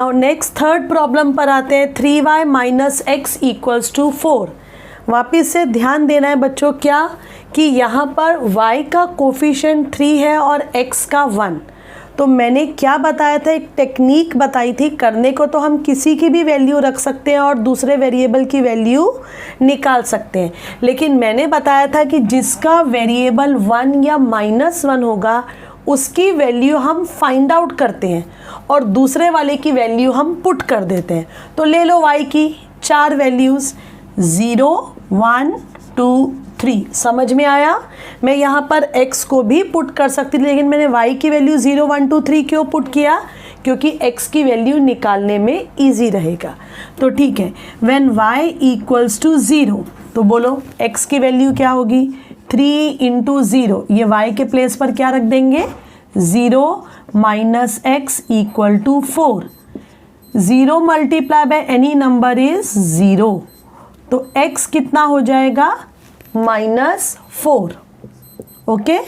Now next third problem पर आते हैं। 3y minus x equals to 4। वापिस से ध्यान देना है बच्चों क्या कि यहाँ पर y का कोफिशिएंट 3 है और x का 1। तो मैंने क्या बताया था, एक टेक्निक बताई थी करने को। तो हम किसी की भी वैल्यू रख सकते हैं और दूसरे वेरिएबल की वैल्यू निकाल सकते हैं, लेकिन मैंने बताया था कि जिसका वेरिएबल 1 या -1 होगा उसकी वैल्यू हम फाइंड आउट करते हैं और दूसरे वाले की वैल्यू हम पुट कर देते हैं। तो ले लो y की 4 वैल्यूज़ 0 1 2 3। समझ में आया? मैं यहाँ पर x को भी पुट कर सकती थी, लेकिन मैंने y की वैल्यू 0 1 2 3 क्यों पुट किया? क्योंकि x की वैल्यू निकालने में ईजी रहेगा। तो ठीक है, व्हेन y इक्वल्स टू 0, तो बोलो x की वैल्यू क्या होगी? 3 इंटू 0, ये y के प्लेस पर क्या रख देंगे? 0 minus x equal to 4। 0 multiply by any number is 0, तो x कितना हो जाएगा? -4। ओके,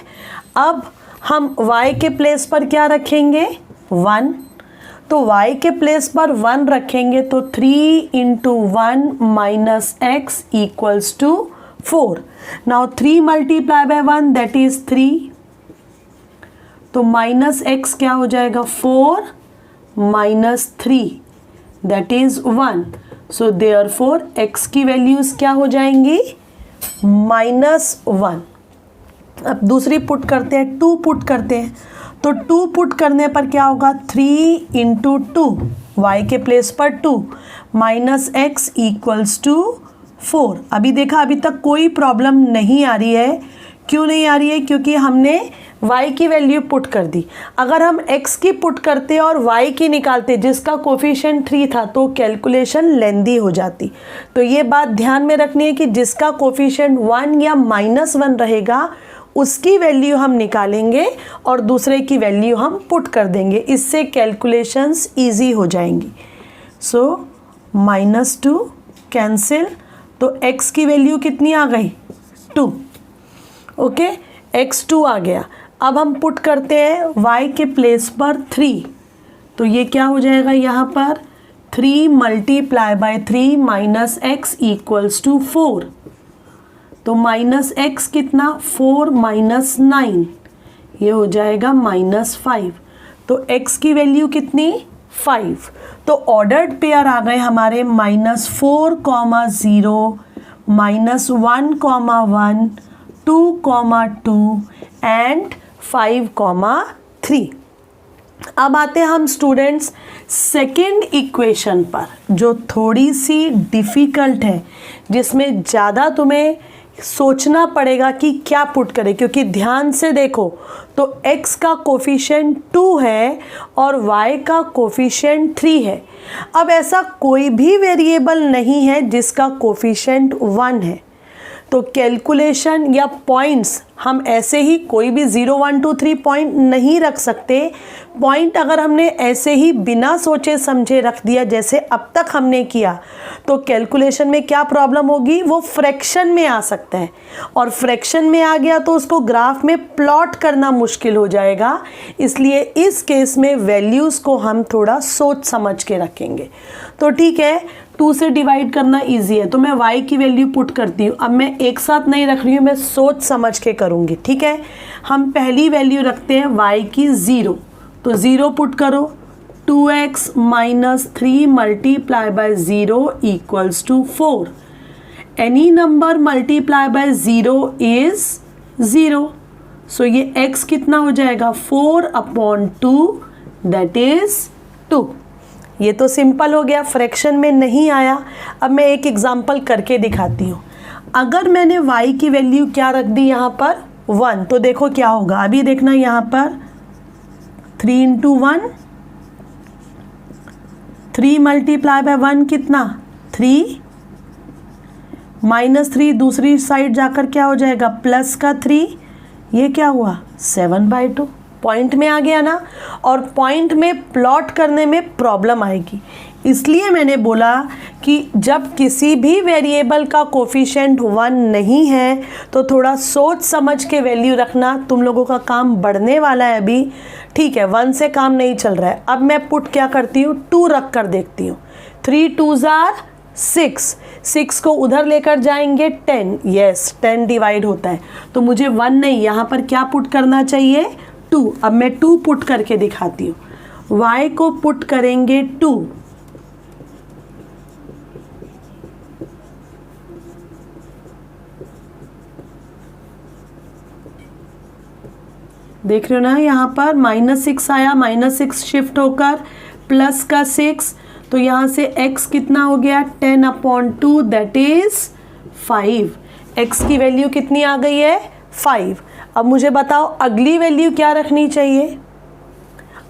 अब हम y के प्लेस पर क्या रखेंगे? 1। तो y के प्लेस पर 1 रखेंगे तो 3 into 1 minus x equals to 4। Now 3 multiply by 1 that is 3, तो माइनस एक्स क्या हो जाएगा? 4 minus 3 that is 1। So therefore x की वैल्यूज क्या हो जाएंगी? -1। अब दूसरी पुट करते हैं, 2 पुट करते हैं। तो 2 पुट करने पर क्या होगा? 3 इंटू 2, वाई के प्लेस पर 2 माइनस एक्स इक्वल्स टू 4। अभी देखा, अभी तक कोई प्रॉब्लम नहीं आ रही है। क्यों नहीं आ रही है? क्योंकि हमने y की वैल्यू पुट कर दी। अगर हम x की पुट करते और y की निकालते जिसका कोफिशिएंट 3 था तो कैलकुलेशन लेंदी हो जाती। तो ये बात ध्यान में रखनी है कि जिसका कोफिशिएंट 1 या -1 रहेगा उसकी वैल्यू हम निकालेंगे और दूसरे की वैल्यू हम पुट कर देंगे। इससे कैलकुलेशंस ईजी हो जाएंगी। सो -2 कैंसिल, तो x की वैल्यू कितनी आ गई? 2। ओके, x2 आ गया। अब हम पुट करते हैं y के प्लेस पर 3, तो ये क्या हो जाएगा? यहाँ पर 3 multiply by 3 minus x equals to 4। तो माइनस एक्स कितना? 4 माइनस 9, ये हो जाएगा -5। तो x की वैल्यू कितनी? 5। तो ऑर्डर्ड पेयर आ गए हमारे -4, 0, -1, 1, 2, 2 एंड 5, 3। अब आते हैं हम स्टूडेंट्स सेकेंड इक्वेशन पर, जो थोड़ी सी डिफ़िकल्ट है, जिसमें ज़्यादा तुम्हें सोचना पड़ेगा कि क्या पुट करें। क्योंकि ध्यान से देखो तो x का कोफिशिएंट 2 है और y का कोफिशिएंट 3 है। अब ऐसा कोई भी वेरिएबल नहीं है जिसका कोफिशिएंट 1 है, तो कैलकुलेशन या पॉइंट्स हम ऐसे ही कोई भी 0 1 2 3 पॉइंट नहीं रख सकते। पॉइंट अगर हमने ऐसे ही बिना सोचे समझे रख दिया जैसे अब तक हमने किया, तो कैलकुलेशन में क्या प्रॉब्लम होगी? वो फ्रैक्शन में आ सकता है, और फ्रैक्शन में आ गया तो उसको ग्राफ में प्लॉट करना मुश्किल हो जाएगा। इसलिए इस केस में वैल्यूज़ को हम थोड़ा सोच समझ के रखेंगे। तो ठीक है, 2 से डिवाइड करना इजी है, तो मैं y की वैल्यू पुट करती हूँ। अब मैं एक साथ नहीं रख रही हूँ, मैं सोच समझ के करूँगी। ठीक है, हम पहली वैल्यू रखते हैं y की 0, तो 0 पुट करो। 2x minus 3 multiply by 0 equals to 4। Any number multiply by 0 is 0। So ये x कितना हो जाएगा? 4/2 दैट इज 2। ये तो सिंपल हो गया, फ्रैक्शन में नहीं आया। अब मैं एक एग्जांपल करके दिखाती हूँ। अगर मैंने y की वैल्यू क्या रख दी यहाँ पर? 1, तो देखो क्या होगा। अभी देखना यहाँ पर 3 इंटू 1, 3 मल्टीप्लाई बाय 1 कितना? 3, -3 दूसरी साइड जाकर क्या हो जाएगा? प्लस का 3, ये क्या हुआ? 7/2। पॉइंट में आ गया ना, और पॉइंट में प्लॉट करने में प्रॉब्लम आएगी। इसलिए मैंने बोला कि जब किसी भी वेरिएबल का कोफिशिएंट 1 नहीं है तो थोड़ा सोच समझ के वैल्यू रखना, तुम लोगों का काम बढ़ने वाला है अभी। ठीक है, 1 से काम नहीं चल रहा है। अब मैं पुट क्या करती हूँ, 2 रख कर देखती हूँ। 3 2s are 6, 6 को उधर लेकर जाएंगे 10, यस 10 डिवाइड होता है, तो मुझे 1 नहीं, यहाँ पर क्या पुट करना चाहिए, 2। अब मैं 2 पुट करके दिखाती हूँ। y को पुट करेंगे 2, देख रहे हो ना, यहाँ पर -6 आया, -6 शिफ्ट होकर प्लस का 6, तो यहाँ से x कितना हो गया, 10/2 दैट इज 5। x की वैल्यू कितनी आ गई है, 5। अब मुझे बताओ अगली वैल्यू क्या रखनी चाहिए।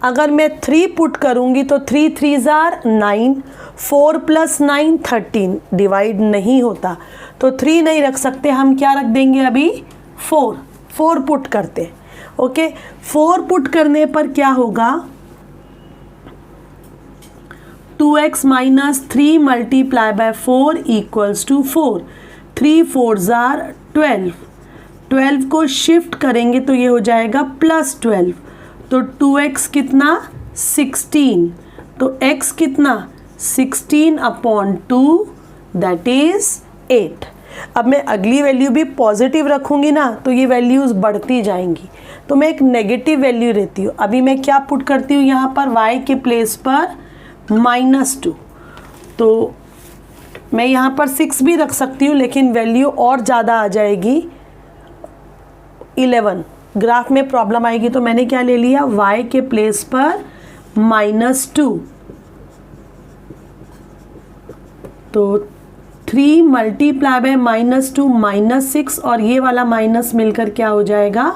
अगर मैं 3 पुट करूँगी तो 3 3s are 9, 4 + 9 13, डिवाइड नहीं होता तो 3 नहीं रख सकते, हम क्या रख देंगे अभी, 4 पुट करते। ओके, 4 पुट करने पर क्या होगा, 2x - 3 × 4 = 4, 3 4s are 12, 12 को शिफ्ट करेंगे तो ये हो जाएगा +12, तो 2x कितना, 16, तो x कितना, 16/2 दैट इज 8। अब मैं अगली वैल्यू भी पॉजिटिव रखूँगी ना तो ये वैल्यूज़ बढ़ती जाएंगी, तो मैं एक नेगेटिव वैल्यू लेती हूँ। अभी मैं क्या पुट करती हूँ यहाँ पर, y के प्लेस पर -2, तो मैं यहाँ पर 6 भी रख सकती हूँ लेकिन वैल्यू और ज़्यादा आ जाएगी, 11, ग्राफ में प्रॉब्लम आएगी। तो मैंने क्या ले लिया, y के प्लेस पर -2, तो 3 × -2 -6, और ये वाला माइनस मिलकर क्या हो जाएगा,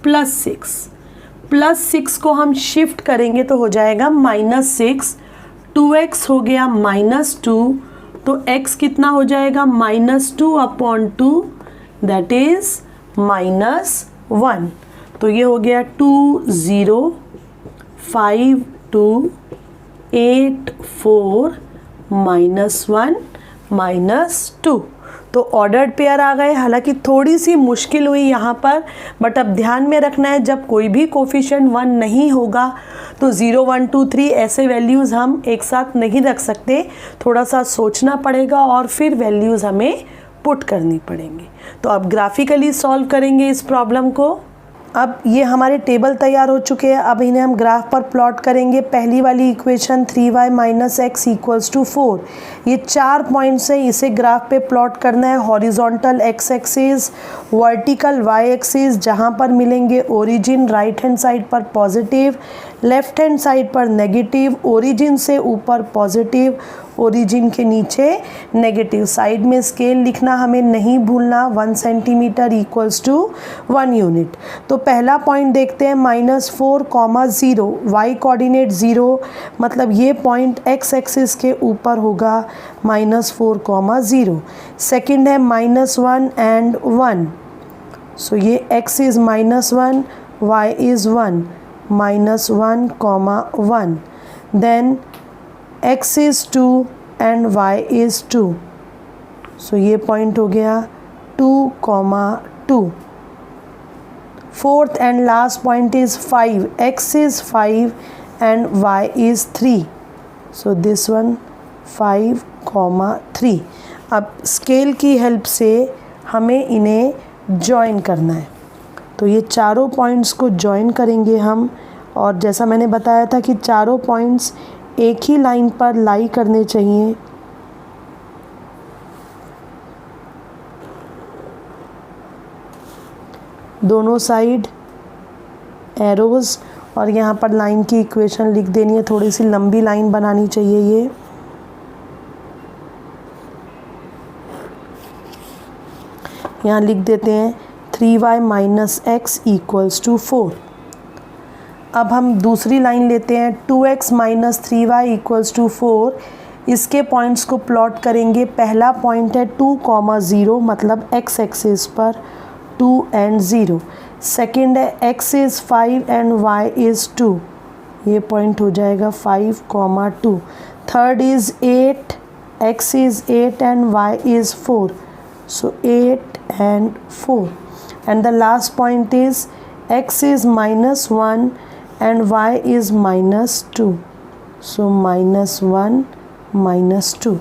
+6, +6 को हम शिफ्ट करेंगे तो हो जाएगा -6, 2x हो गया -2, तो x कितना हो जाएगा, -2/2 दैट इज -1, तो ये हो गया 2 0 5 2 8 4 -1 -2, तो ऑर्डर्ड पेयर आ गए। हालांकि थोड़ी सी मुश्किल हुई यहाँ पर, बट अब ध्यान में रखना है जब कोई भी कोफिशिएंट 1 नहीं होगा तो 0 1 2 3 ऐसे वैल्यूज़ हम एक साथ नहीं रख सकते, थोड़ा सा सोचना पड़ेगा और फिर वैल्यूज़ हमें पुट करनी पड़ेंगी। तो अब ग्राफिकली सॉल्व करेंगे इस प्रॉब्लम को। अब ये हमारे टेबल तैयार हो चुके हैं, अब इन्हें हम ग्राफ पर प्लॉट करेंगे। पहली वाली इक्वेशन 3y - x = 4, ये 4 पॉइंट्स हैं, इसे ग्राफ पे प्लॉट करना है। Horizontal x axis, vertical y axis, जहाँ पर मिलेंगे ओरिजिन राइट हैंड साइड पर पॉजिटिव, लेफ्ट हैंड साइड पर नेगेटिव, ओरिजिन से ऊपर पॉजिटिव, ओरिजिन के नीचे नेगेटिव। साइड में स्केल लिखना हमें नहीं भूलना, 1 सेंटीमीटर = 1 यूनिट। तो पहला पॉइंट देखते हैं, -4, 0, y कोऑर्डिनेट 0, मतलब ये पॉइंट x एक्सिस के ऊपर होगा, -4, 0। सेकंड है -1 and 1, सो ये x is -1, y is 1, -1, 1, then x is 2 and y is 2, so ये पॉइंट हो गया 2, 2। Fourth and last point is 5, x is 5 and y is 3, so this one 5, 3। अब scale की हेल्प से हमें इन्हें जॉइन करना है, तो ये चारों पॉइंट्स को जॉइन करेंगे हम, और जैसा मैंने बताया था कि चारों पॉइंट्स एक ही लाइन पर लाई करने चाहिए। दोनों साइड एरोज़, और यहाँ पर लाइन की इक्वेशन लिख देनी है, थोड़ी सी लंबी लाइन बनानी चाहिए। ये यहाँ लिख देते हैं 3y - x = 4। अब हम दूसरी लाइन लेते हैं, 2x - 3y = 4। इसके पॉइंट्स को प्लॉट करेंगे। पहला पॉइंट है 2, 0, मतलब x एक्सिस पर 2 and 0। सेकेंड है x is 5 and y is 2, ये पॉइंट हो जाएगा 5, 2. Third is 8, x is 8 and y is 4, so 8 and 4. And the last point is x is -1 and y is -2, so -1 -2.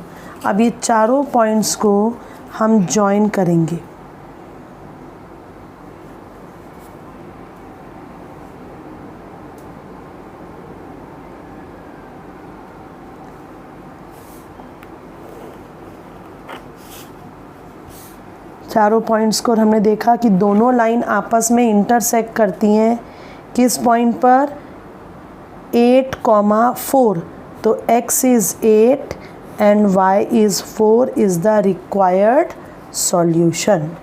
अब ये चारों पॉइंट्स को हम जॉइन करेंगे। चारों पॉइंट्स को हमने देखा कि दोनों लाइन आपस में इंटरसेक्ट करती हैं किस पॉइंट पर, 8, 4. तो x is 8 and y is 4 is the required solution.